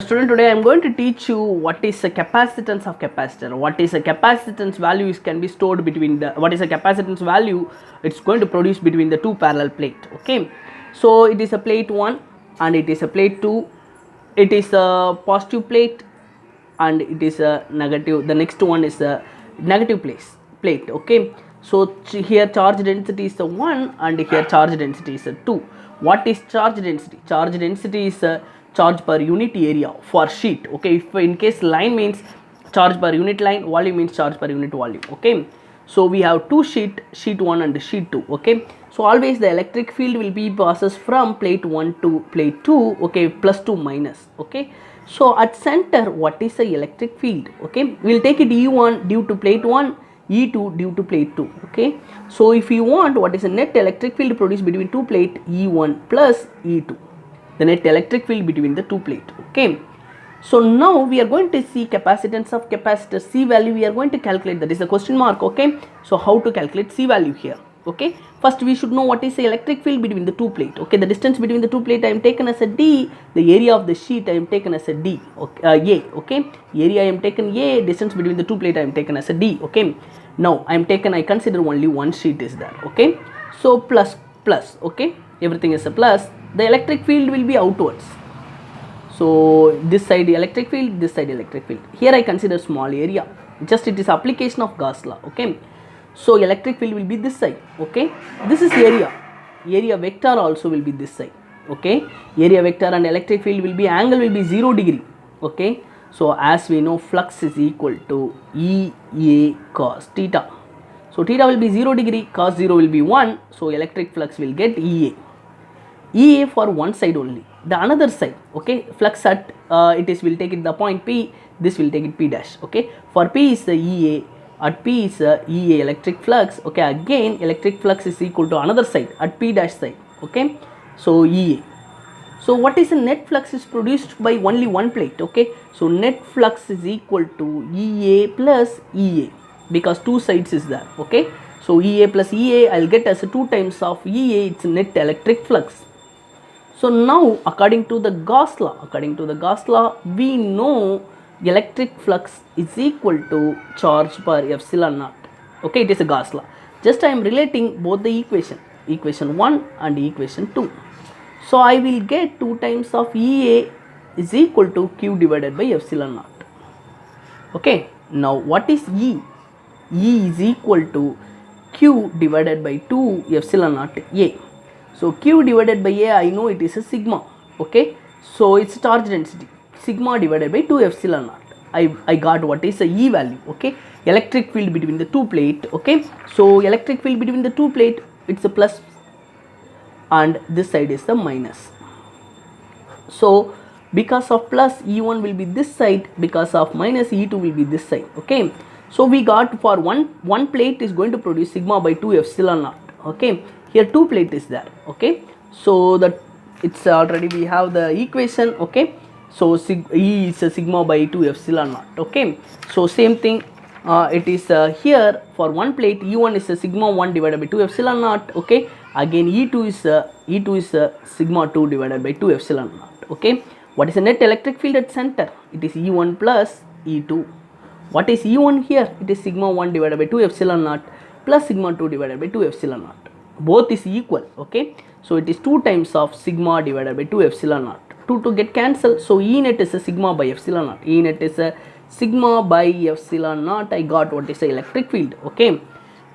Student, today I am going to teach you what is a capacitance of capacitor. What is a capacitance value can be stored between the, what is a capacitance value, it's going to produce between the two parallel plate. Okay, so it is a plate 1 and it is a plate 2. It is a positive plate and it is a negative. The next one is a negative plate. Okay, so here charge density is a 1 and here charge density is a 2. What is charge density? Charge density is a charge per unit area for sheet. Okay, if in case line means charge per unit line, volume means charge per unit volume. Okay, so we have two sheet 1 and sheet 2. Okay, so always the electric field will be passes from plate 1 to plate 2. Okay, plus to minus. Okay, so at center what is the electric field? Okay, we will take it E1 due to plate 1, E2 due to plate 2. Okay, so if you want what is the net electric field produced between two plate, E1 plus E2, the net electric field between the two plate. Okay, so now we are going to see capacitance of capacitor. C value we are going to calculate, that is the question mark. Okay, so how to calculate C value here? Okay, first we should know what is the electric field between the two plate. Okay, the distance between the two plate I am taken as a D, the area of the sheet I am taken as a D. Okay, A. Okay, area I am taken A, distance between the two plate I am taken as a D. Okay, now I consider only one sheet is there. Okay, so plus. Okay, everything is a plus. The electric field will be outwards. So this side electric field, this side electric field. Here I consider small area. Just it is application of Gauss law. Okay, so electric field will be this side. Okay, this is area. Area vector also will be this side. Okay, area vector and electric field will be, angle will be 0 degree. Okay, so as we know, flux is equal to EA cos theta. So theta will be 0 degree, cos 0 will be 1. So electric flux will get EA. EA for one side only. The another side, okay, flux at it is will take it the point P, this will take it P dash. Okay, for P is the EA, at P is the EA electric flux. Okay, again electric flux is equal to another side at P dash side. Okay, so EA. So what is the net flux is produced by only one plate? Okay, so net flux is equal to EA plus EA because two sides is there. Okay, so EA plus EA I will get as 2 times of EA, its net electric flux. So now according to the Gauss law, we know electric flux is equal to charge per epsilon naught. Okay, it is a Gauss law. Just I am relating both the equation 1 and equation 2. So I will get 2 times of EA is equal to Q divided by epsilon naught. Okay, now what is E? E is equal to Q divided by 2 epsilon naught A. So Q divided by A, I know it is a sigma. Okay, so it's charge density, sigma divided by 2 epsilon naught. I got what is the E value. Okay, electric field between the two plate. Okay, so electric field between the two plate, it's a plus and this side is the minus. So because of plus, E1 will be this side, because of minus, E2 will be this side. Okay, so we got for one plate is going to produce sigma by 2 epsilon naught. Okay, here two plate is there. Okay, so that it's already we have the equation. Okay, so E is a sigma by 2 epsilon naught. Okay, so same thing, it is here for one plate, E1 is a sigma 1 divided by 2 epsilon naught. Okay, again E2 is a sigma 2 divided by 2 epsilon naught. Okay, what is the net electric field at center? It is E1 plus E2. What is E1 here? It is sigma 1 divided by 2 epsilon naught plus sigma 2 divided by 2 epsilon naught. Both is equal. Okay, so it is 2 times of sigma divided by 2 epsilon naught. 2 to get cancelled, so E net is a sigma by epsilon naught. E net is a sigma by epsilon naught. I got what is the electric field. Okay,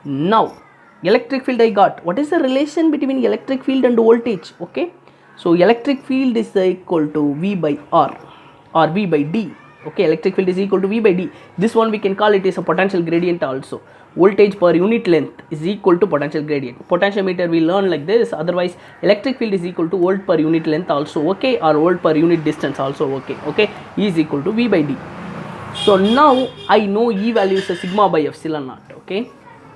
now electric field I got. What is the relation between electric field and voltage? Okay, so electric field is equal to V by R or V by D. Okay, electric field is equal to V by D. This one we can call it is a potential gradient also. Voltage per unit length is equal to potential gradient. Potentiometer we learn like this. Otherwise electric field is equal to volt per unit length also. Okay, or volt per unit distance also. Okay, okay, E is equal to V by D. So now I know E value is a sigma by epsilon naught. Okay,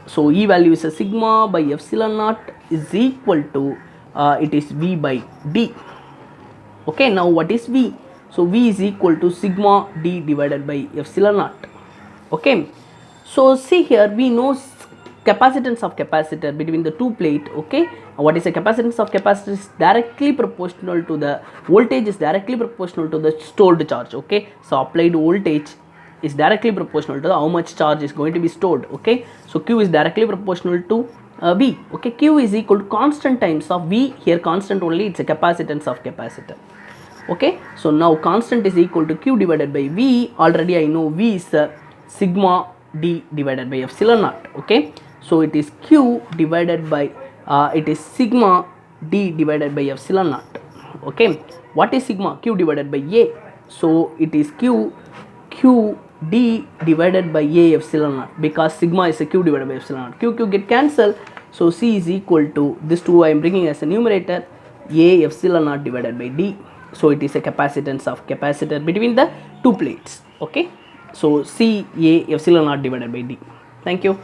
so E value is a sigma by epsilon naught is equal to it is V by D. Okay, now what is V? So V is equal to sigma D divided by epsilon naught. Okay, so see here we know capacitance of capacitor between the two plate. Okay, what is the capacitance of capacitor is directly proportional to the voltage, is directly proportional to the stored charge. Okay, so applied voltage is directly proportional to how much charge is going to be stored. Okay, so Q is directly proportional to V. Okay, Q is equal to constant times of V. Here constant only, it's a capacitance of capacitor. Okay, so now constant is equal to Q divided by V. Already I know V is sigma D divided by epsilon naught. Okay, so it is Q divided by it is sigma D divided by epsilon naught. Okay, what is sigma? Q divided by A. So it is Q D divided by A epsilon naught, because sigma is a Q divided by epsilon naught. Q get cancelled, so C is equal to this 2 I am bringing as a numerator, A epsilon naught divided by D. So it is a capacitance of capacitor between the two plates. Okay, so C A epsilon naught divided by D. Thank you.